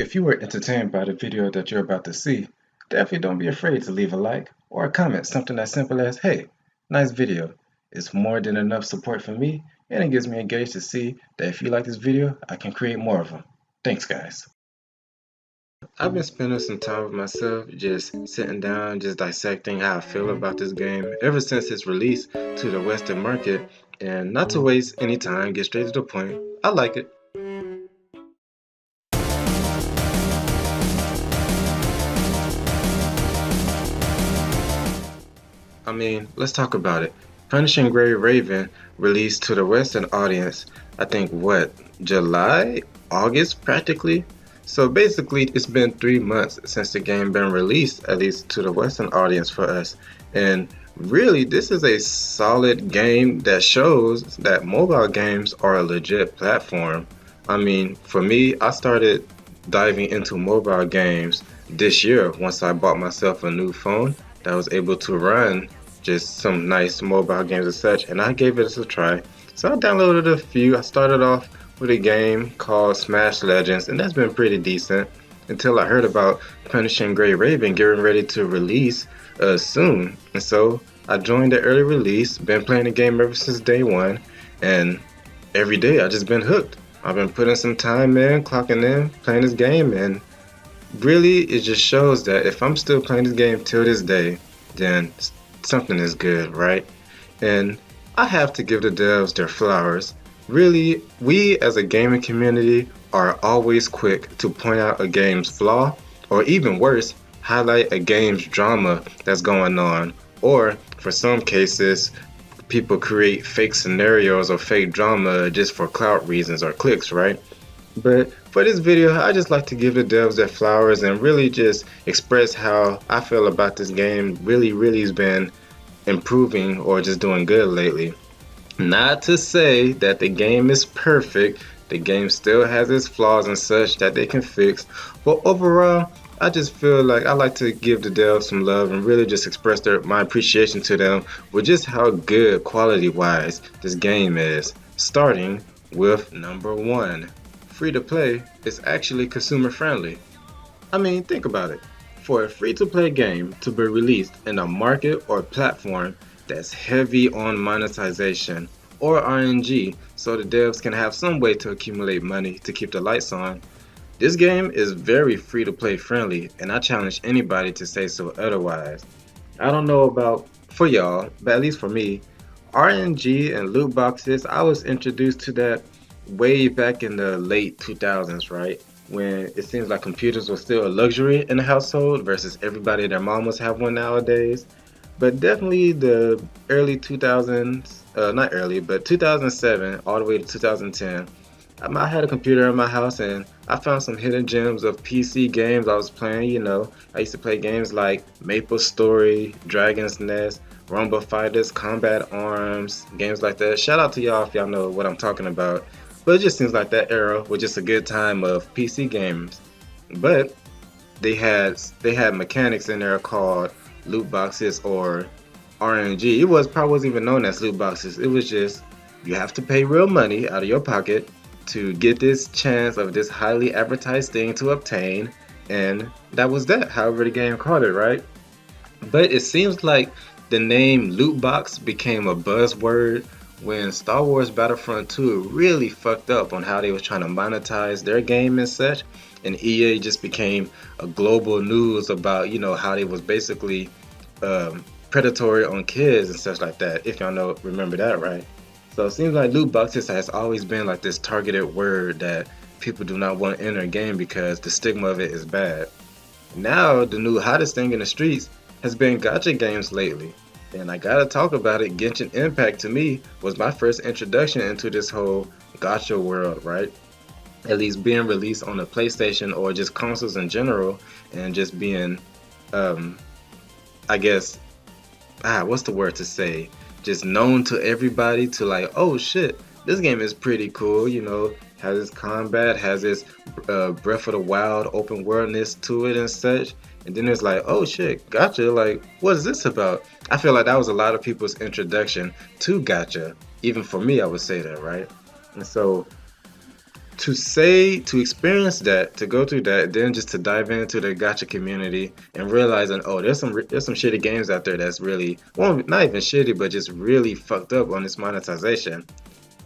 If you were entertained by the video that you're about to see, definitely don't be afraid to leave a like or a comment, something as simple as, hey, nice video. It's more than enough support for me, and it gives me engaged to see that if you like this video, I can create more of them. Thanks, guys. I've been spending some time with myself, just sitting down, just dissecting how I feel about this game ever since its release to the Western market, and not to waste any time, get straight to the point. I like it. I mean, let's talk about it. Punishing Gray Raven released to the Western audience, I think, what, July? August, practically? So basically, it's been 3 months since the game been released, at least to the Western audience for us. And really, this is a solid game that shows that mobile games are a legit platform. I mean, for me, I started diving into mobile games this year once I bought myself a new phone that was able to run just some nice mobile games and such, and I gave it a try. So I downloaded a few. I started off with a game called Smash Legends, and that's been pretty decent until I heard about Punishing Gray Raven getting ready to release soon. And so I joined the early release, been playing the game ever since day one, and every day I just been hooked. I've been putting some time in, clocking in, playing this game, and really it just shows that if I'm still playing this game till this day, then something is good, right? And I have to give the devs their flowers. Really, we as a gaming community are always quick to point out a game's flaw, or even worse, highlight a game's drama that's going on, or for some cases, people create fake scenarios or fake drama just for clout reasons or clicks, right? But for this video, I just like to give the devs their flowers and really just express how I feel about this game. Really has been improving or just doing good lately. Not to say that the game is perfect. The game still has its flaws and such that they can fix. But overall, I just feel like I like to give the devs some love and really just express my appreciation to them with just how good quality-wise this game is. Starting with number 1. Free to play is actually consumer friendly. I mean, think about it. For a free to play game to be released in a market or platform that's heavy on monetization or RNG, so the devs can have some way to accumulate money to keep the lights on, this game is very free to play friendly, and I challenge anybody to say so otherwise. I don't know about for y'all, but at least for me, RNG and loot boxes, I was introduced to that way back in the late 2000s, right? When it seems like computers were still a luxury in the household versus everybody and their mamas have one nowadays. But definitely the early 2000s, not early, but 2007 all the way to 2010, I had a computer in my house and I found some hidden gems of PC games I was playing. I used to play games like Maple Story, Dragon's Nest, Rumble Fighters, Combat Arms, games like that. Shout out to y'all if y'all know what I'm talking about. But it just seems like that era was just a good time of PC games. But they had mechanics in there called loot boxes or RNG. Probably wasn't even known as loot boxes. It was just you have to pay real money out of your pocket to get this chance of this highly advertised thing to obtain, and that was that. However the game called it, right? But it seems like the name loot box became a buzzword when Star Wars Battlefront 2 really fucked up on how they was trying to monetize their game and such, and EA just became a global news about how they was basically predatory on kids and such like that, if y'all remember that, right? So it seems like loot boxes has always been like this targeted word that people do not want to enter a game because the stigma of it is bad. Now the new hottest thing in the streets has been gacha games lately. And I gotta talk about it. Genshin Impact to me was my first introduction into this whole gacha world, right? At least being released on the PlayStation or just consoles in general, and just being, I guess, what's the word to say? Just known to everybody to like, oh shit, this game is pretty cool. Has its combat, has its Breath of the Wild open worldness to it and such. And then it's like, oh shit, gacha, like, what is this about? I feel like that was a lot of people's introduction to gacha. Even for me, I would say that, right? And so to experience that, to go through that, then just to dive into the gacha community and realizing, oh, there's some shitty games out there that's really, well, not even shitty, but just really fucked up on this monetization.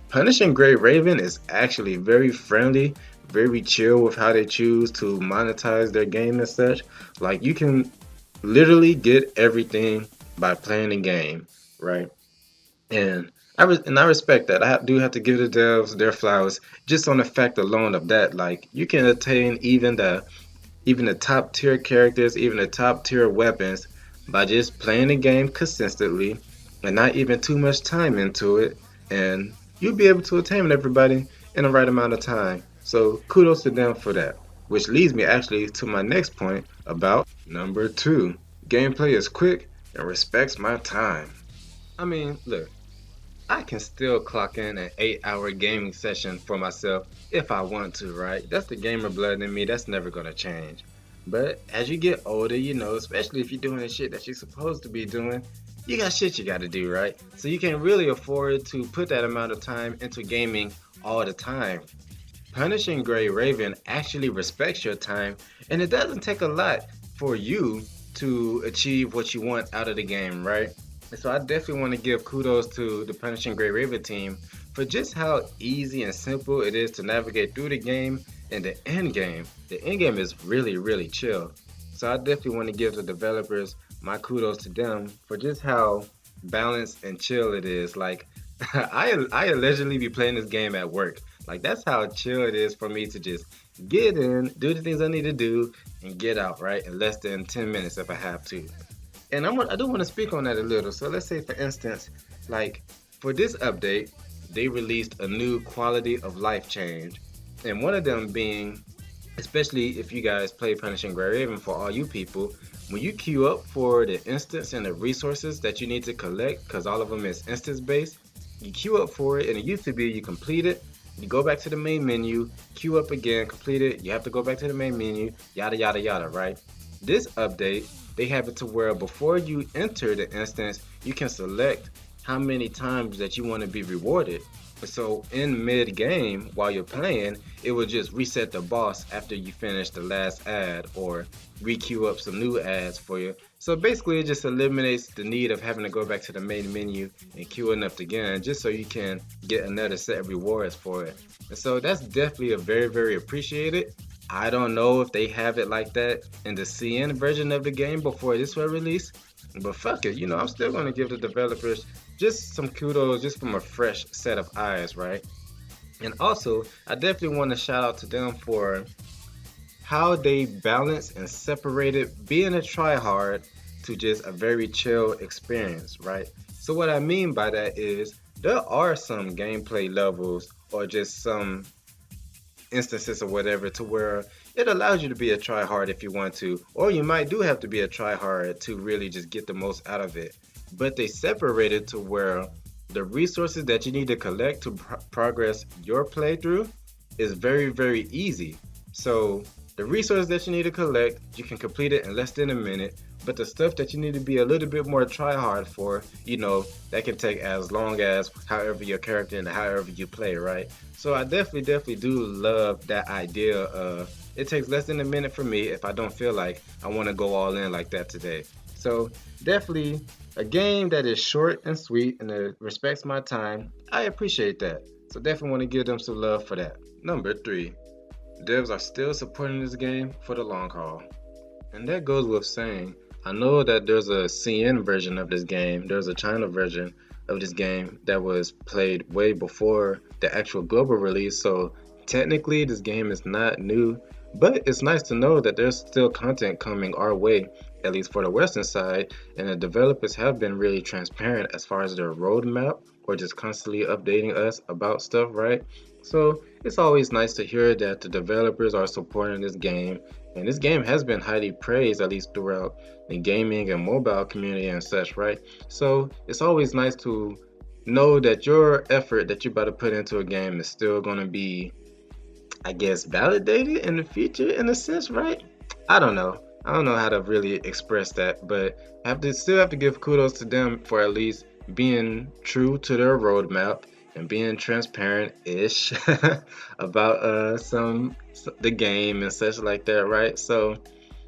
Punishing Gray Raven is actually very friendly, very chill with how they choose to monetize their game and such. Like you can literally get everything by playing the game, right? And I respect that. Do have to give the devs their flowers just on the fact alone of that. Like you can attain even the top tier characters, even the top tier weapons by just playing the game consistently and not even too much time into it. And you'll be able to attain everybody in the right amount of time. So kudos to them for that. Which leads me actually to my next point about number two. Gameplay is quick and respects my time. I mean, look, I can still clock in an 8 hour gaming session for myself if I want to, right? That's the gamer blood in me, that's never gonna change. But as you get older, you know, especially if you're doing the shit that you're supposed to be doing, you got shit you gotta do, right? So you can't really afford to put that amount of time into gaming all the time. Punishing Gray Raven actually respects your time, and it doesn't take a lot for you to achieve what you want out of the game, right? And so I definitely want to give kudos to the Punishing Gray Raven team for just how easy and simple it is to navigate through the game and the end game. The end game is really, really chill. So I definitely want to give the developers my kudos to them for just how balanced and chill it is. Like I allegedly be playing this game at work. Like that's how chill it is for me to just get in, do the things I need to do, and get out, right? In less than 10 minutes if I have to. And I do want to speak on that a little. So let's say, for instance, like for this update, they released a new quality of life change. And one of them being, especially if you guys play Punishing Gray Raven, for all you people, when you queue up for the instance and the resources that you need to collect, because all of them is instance based, you queue up for it, and it used to be you complete it, you go back to the main menu, queue up again, complete it, you have to go back to the main menu, yada yada yada, right? This update, they have it to where before you enter the instance, you can select how many times that you want to be rewarded. So in mid game, while you're playing, it will just reset the boss after you finish the last ad or re-queue up some new ads for you. So basically, it just eliminates the need of having to go back to the main menu and queuing up again, just so you can get another set of rewards for it. And so that's definitely a very, very appreciated. I don't know if they have it like that in the CN version of the game before this was released, but fuck it, you know, I'm still going to give the developers just some kudos just from a fresh set of eyes, right? And also, I definitely want to shout out to them for how they balance and separated being a tryhard to just a very chill experience, right? So what I mean by that is there are some gameplay levels or just some instances or whatever to where it allows you to be a tryhard if you want to, or you might do have to be a tryhard to really just get the most out of it. But they separated to where the resources that you need to collect to progress your playthrough is very, very easy. So the resources that you need to collect, you can complete it in less than a minute. But the stuff that you need to be a little bit more try hard for, you know, that can take as long as however your character and however you play, right? So I definitely do love that idea of it takes less than a minute for me if I don't feel like I want to go all in like that today. So definitely a game that is short and sweet and it respects my time. I appreciate that. So definitely want to give them some love for that. Number three, devs are still supporting this game for the long haul. And that goes with saying, I know that there's a CN version of this game, there's a China version of this game that was played way before the actual global release, so technically this game is not new, but it's nice to know that there's still content coming our way, at least for the western side, and the developers have been really transparent as far as their roadmap or just constantly updating us about stuff, right? So it's always nice to hear that the developers are supporting this game, and this game has been highly praised, at least throughout the gaming and mobile community and such, right? So it's always nice to know that your effort that you're about to put into a game is still going to be, I guess, validated in the future in a sense, right? I don't know. I don't know how to really express that, but I have to still have to give kudos to them for at least being true to their roadmap and being transparent-ish about the game and such like that, right? So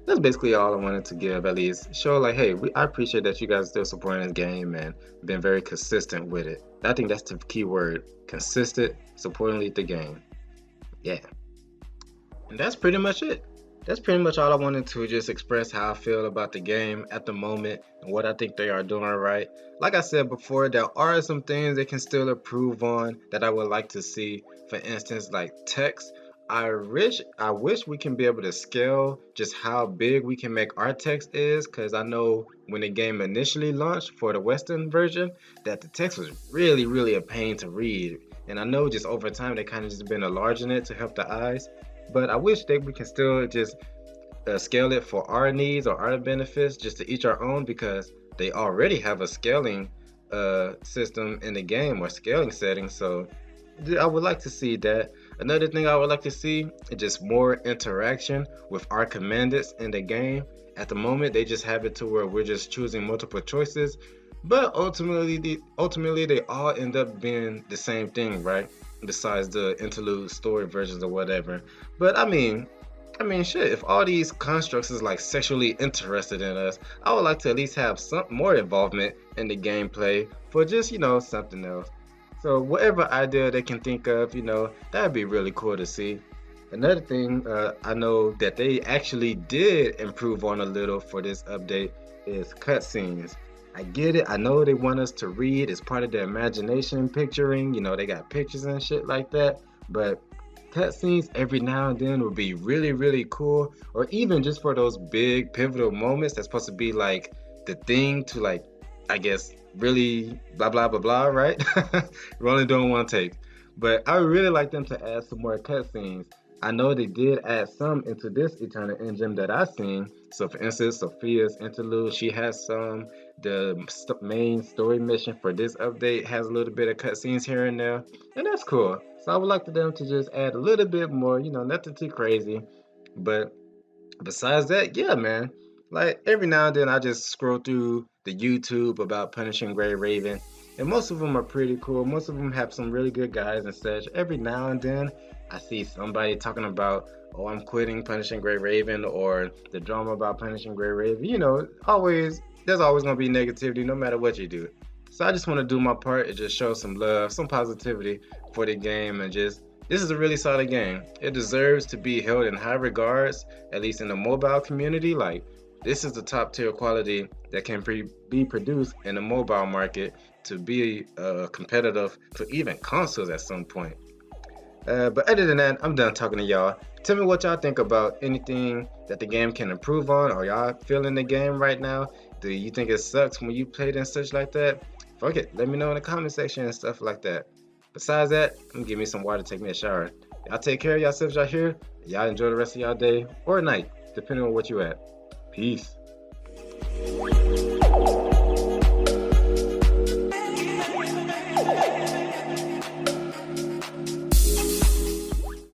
that's basically all I wanted to give, at least show like, hey, I appreciate that you guys are still supporting this game and been very consistent with it. I think that's the key word: consistent, supporting the game. Yeah. And that's pretty much it. That's pretty much all I wanted to just express how I feel about the game at the moment and what I think they are doing right. Like I said before, there are some things they can still improve on that I would like to see. For instance, like text. I wish we can be able to scale just how big we can make our text is, because I know when the game initially launched for the Western version that the text was really, really a pain to read. And I know just over time they kind of just been enlarging it to help the eyes. But I wish that we can still just scale it for our needs or our benefits, just to each our own, because they already have a scaling system in the game or scaling settings. So I would like to see that. Another thing I would like to see is just more interaction with our commandants in the game. At the moment, they just have it to where we're just choosing multiple choices, but ultimately they all end up being the same thing, right? Besides the interlude story versions or whatever. But I mean, shit. If all these constructs is like sexually interested in us, I would like to at least have some more involvement in the gameplay for just something else. So whatever idea they can think of, that'd be really cool to see. Another thing I know that they actually did improve on a little for this update is cutscenes. I get it. I know they want us to read as part of the imagination picturing. They got pictures and shit like that. But cutscenes every now and then would be really, really cool. Or even just for those big pivotal moments that's supposed to be like the thing to, like, I guess, really blah blah blah blah, right? We're only doing one take. But I would really like them to add some more cutscenes. I know they did add some into this Eternal Engine that I've seen. So for instance, Sophia's interlude, she has some. The main story mission for this update has a little bit of cutscenes here and there, and that's cool. So I would like for them to just add a little bit more, nothing too crazy. But besides that, yeah, man. Like every now and then, I just scroll through the YouTube about Punishing Gray Raven, and most of them are pretty cool. Most of them have some really good guys and such. Every now and then, I see somebody talking about, oh, I'm quitting Punishing Gray Raven, or the drama about Punishing Gray Raven. Always there's always gonna be negativity no matter what you do. So I just want to do my part and just show some love, some positivity for the game, and just this is a really solid game. It deserves to be held in high regards, at least in the mobile community. Like, this is the top tier quality that can be produced in the mobile market to be competitive to even consoles at some point. But other than that, I'm done talking to y'all. Tell me what y'all think about anything that the game can improve on, or y'all feeling the game right now. Do you think it sucks when you played and such like that? Fuck it, let me know in the comment section and stuff like that. Besides that, I'm gonna give me some water to take me a shower. Y'all take care of yourselves out here. Y'all enjoy the rest of y'all day or night, depending on what you at. Peace.